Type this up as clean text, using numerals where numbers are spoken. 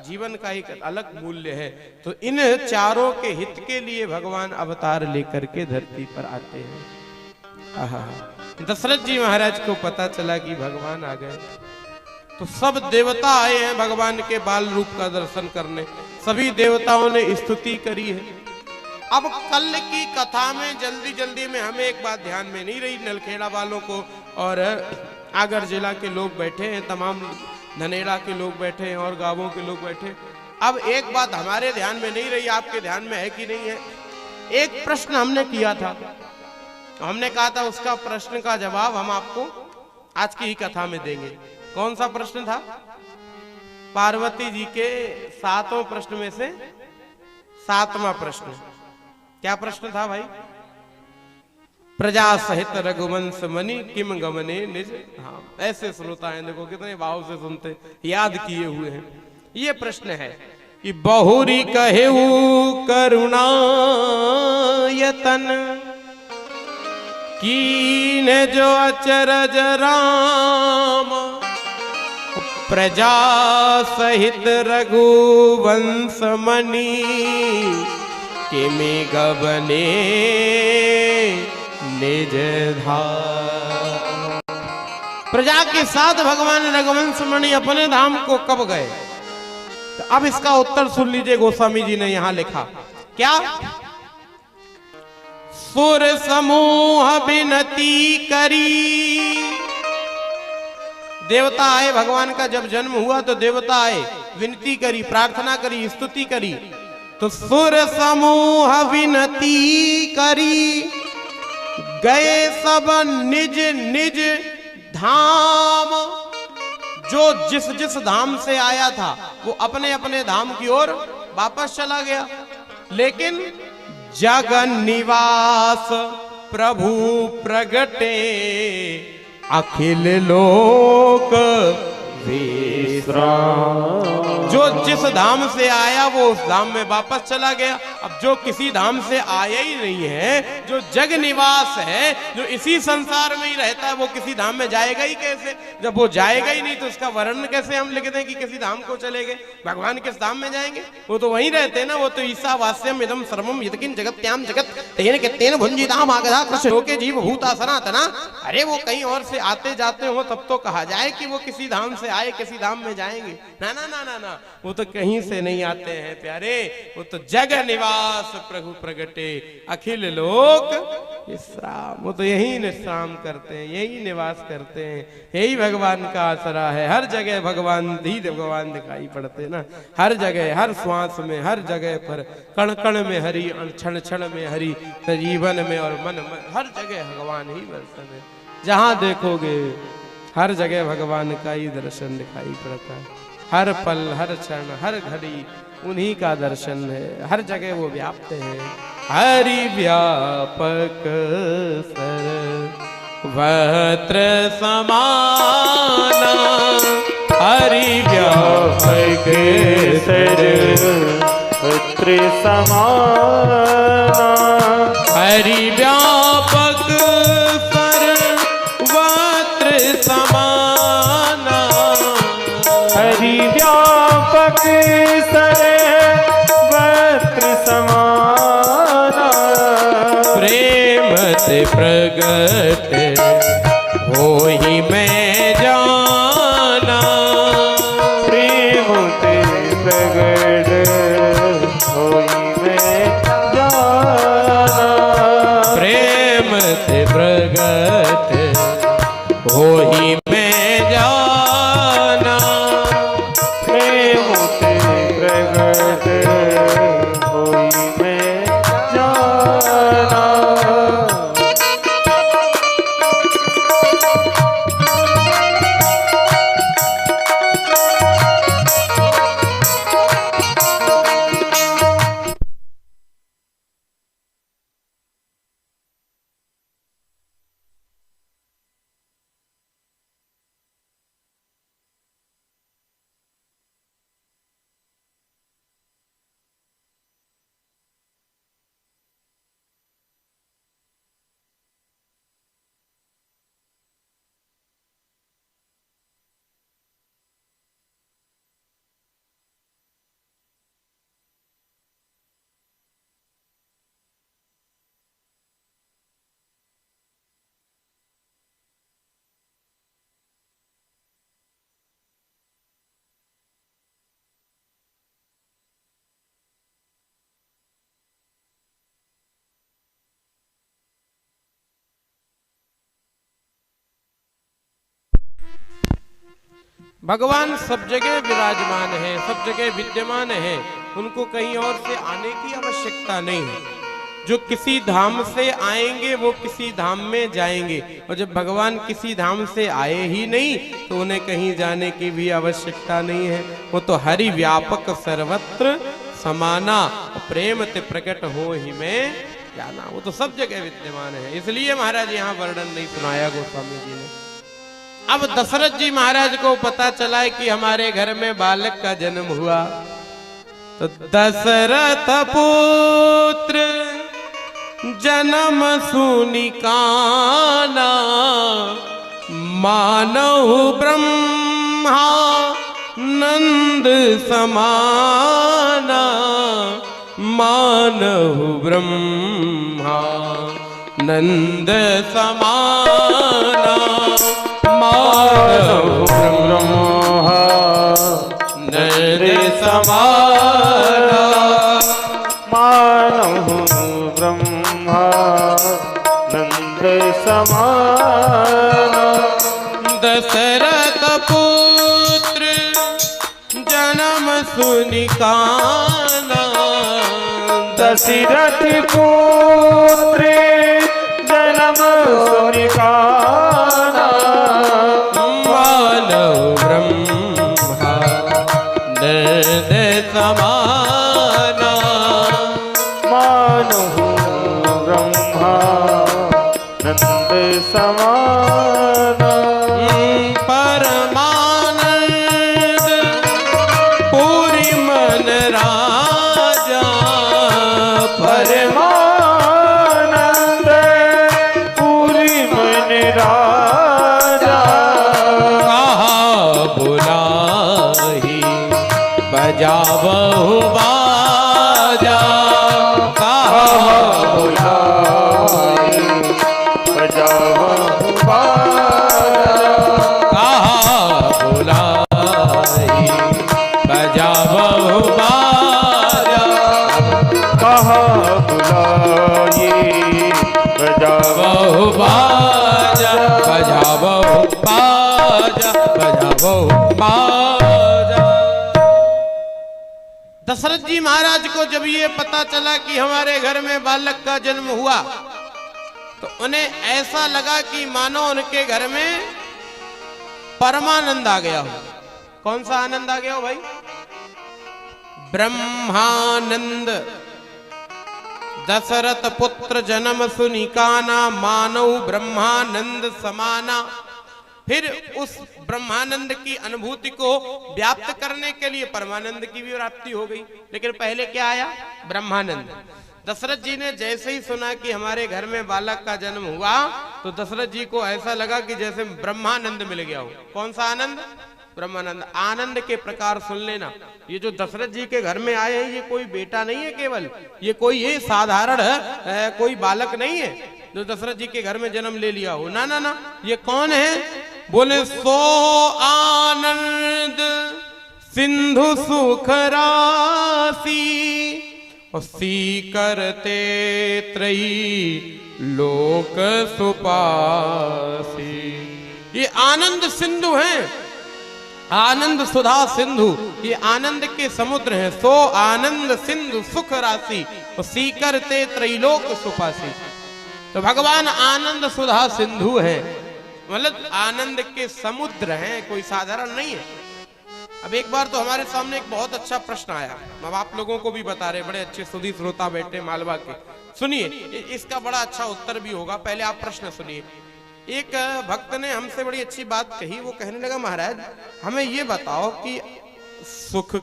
जीवन का एक अलग मूल्य है। तो इन चारों के हित के लिए भगवान अवतार लेकर के धरती पर आते हैं। आहा, दशरथ जी महाराज को पता चला कि भगवान आ गए, तो सब देवता आए हैं भगवान के बाल रूप का दर्शन करने। सभी देवताओं ने स्तुति करी है। अब कल की कथा में जल्दी जल्दी में हमें एक बात ध्यान में नहीं रही, नलखेड़ा वालों को और आगर जिला के लोग बैठे हैं, तमाम धनेड़ा के लोग बैठे हैं और गांवों के लोग बैठे। अब एक बात हमारे ध्यान में नहीं रही, आपके ध्यान में है कि नहीं है? एक प्रश्न हमने किया था, हमने कहा था उसका प्रश्न का जवाब हम आपको आज की ही कथा में देंगे। कौन सा प्रश्न था? पार्वती जी के 7 प्रश्न में से 7वां प्रश्न। क्या प्रश्न था भाई? प्रजा सहित रघुवंश मणि किम गमने निज। हाँ, ऐसे श्रोता हैं, देखो कितने भाव से सुनते, याद किए हुए हैं। ये प्रश्न है कि बहुरी कहेऊ करुणा यतन कीन जो अचरज राम, प्रजा सहित रघुवंश मणि किमि गबने निज धाम। प्रजा के साथ भगवान रघुवंश मणि अपने धाम को कब गए? तो अब इसका उत्तर सुन लीजिए, गोस्वामी जी ने यहां लिखा क्या? सुर समूह विनती करी। देवता आए, भगवान का जब जन्म हुआ तो देवता आए, विनती करी, प्रार्थना करी, स्तुति करी। तो सुर समूह विनती करी, गए सब निज निज धाम। जो जिस जिस धाम से आया था वो अपने अपने धाम की ओर वापस चला गया। लेकिन जगन निवास प्रभु प्रगटे, अखिल लोक विश्राम। जो जिस धाम से आया वो उस धाम में वापस चला गया। अब जो किसी धाम से आया ही नहीं है, जो जग निवास है, जो इसी संसार में ही रहता है, वो किसी धाम में जाएगा ही कैसे? जब वो जाएगा ही नहीं तो उसका वर्णन कैसे हम लिख दें कि किसी धाम को चले गए? भगवान किस धाम में जाएंगे? वो तो वहीं रहते हैं ना। वो तो ईसा वास्यम इदम सर्वम यदकिन जगत्याम जगत तेन के तेन भुंजी धाम आगधा कृष्ण लोके जीव भूता सनातना। अरे वो कहीं और से आते जाते हो तब तो कहा जाए कि वो किसी धाम से आए, किसी धाम में जाएंगे। ना ना ना ना ना, वो तो कहीं से नहीं आते हैं प्यारे। वो तो जग निवास प्रभु प्रगटे, अखिल लोक विश्राम। वो तो यही विश्राम करते हैं, यही निवास करते हैं, यही भगवान का आसरा है। हर जगह भगवान ही भगवान दिखाई पड़ते ना, हर जगह, हर श्वास में, हर जगह पर, कण कण में हरि, क्षण क्षण में हरि, जीवन में और मन में, हर जगह भगवान ही दर्शन है। जहां देखोगे हर जगह भगवान का ही दर्शन दिखाई पड़ता है। हर पल, हर क्षण, हर घड़ी उन्हीं का दर्शन है। हर जगह वो व्याप्त है। हरि व्यापक सर्वत्र समाना, हरि व्यापक सर्वत्र समाना, हरि व्यापक सर्वत्र समाना, हरि व्यापक सर्वत्र समाना। प्रेम से प्रगट होहि मैं जाना, प्रेम से प्रगट होहि मैं जाना, प्रेम से प्रगट होहि मैं जाना, प्रेम से प्रगट होहि मैं जाना। भगवान सब जगह विराजमान है, सब जगह विद्यमान है, उनको कहीं और से आने की आवश्यकता नहीं है। जो किसी धाम से आएंगे वो किसी धाम में जाएंगे, और जब भगवान किसी धाम से आए ही नहीं तो उन्हें कहीं जाने की भी आवश्यकता नहीं है। वो तो हरि व्यापक सर्वत्र समाना, प्रेम ते प्रकट हो ही में जाना, वो तो सब जगह विद्यमान है। इसलिए महाराज यहाँ वर्णन नहीं सुनाया गोस्वामी जी ने। अब दशरथ जी महाराज को पता चला है कि हमारे घर में बालक का जन्म हुआ, तो दशरथ पुत्र जन्म सुनि काना, मानहु ब्रह्मा नंद समाना, मानहु ब्रह्मा नंद समाना, मानहु ब्रह्मा नंद समाना, मानहु ब्रह्मा नंद समाना। दशरथ पुत्र जन्म सुनि काना, दशरथ पुत्र जन्म सुनि काना, मानहु ब्रह्मा नंद समाना, मानहु ब्रह्मा नंद समाना। परमानंद पूरी मन राजा, परमानंद पूरी मन राजा, कहा बुलाही बजावहु बाजा, कहा बुलाए बजावहु बाजा, कहा बुलाही बजावहु बाजा, कहा बुलाए बजावहु बजावहु बाजा, बजावहु बाजा, बजावहु बाजा। दशरथ जी महाराज को जब ये पता चला कि हमारे घर में बालक का जन्म हुआ, तो उन्हें ऐसा लगा कि मानो उनके घर में परमानंद आ गया हो। कौन सा आनंद आ गया हो भाई? ब्रह्मानंद। दशरथ पुत्र जन्म सुनि काना, मानव ब्रह्मानंद समाना। फिर उस ब्रह्मानंद की अनुभूति को व्याप्त करने के लिए परमानंद की भी प्राप्ति हो गई। लेकिन पहले क्या आया? ब्रह्मानंद। दशरथ जी ने जैसे ही सुना कि हमारे घर में बालक का जन्म हुआ, तो दशरथ जी को ऐसा लगा कि जैसे ब्रह्मानंद मिल गया हो। कौन सा आनंद? ब्रह्मानंद। आनंद के प्रकार सुन लेना, ये जो दशरथ जी के घर में आए हैं, ये कोई बेटा नहीं है केवल, ये कोई ये साधारण कोई बालक नहीं है जो दशरथ जी के घर में जन्म ले लिया हो। ना ना ना, ये कौन है? बोले सो आनंद सिंधु सुख राशि, करते त्रयी लोक सुपासी। ये आनंद सिंधु हैं, आनंद सुधा सिंधु, ये आनंद के समुद्र हैं। सो आनंद सिंधु सुख राशि, करते त्रैलोक सुपासी। तो भगवान आनंद सुधा सिंधु है, मतलब आनंद के समुद्र हैं, कोई साधारण नहीं है। अब एक बार तो हमारे सामने एक बहुत अच्छा प्रश्न आया, हम आप लोगों को भी बता रहे, बड़े अच्छे सुधी श्रोता बैठे मालवा के, सुनिए इसका बड़ा अच्छा उत्तर भी होगा। पहले आप प्रश्न सुनिए। एक भक्त ने हमसे बड़ी अच्छी बात कही, वो कहने लगा महाराज हमें ये बताओ कि सुख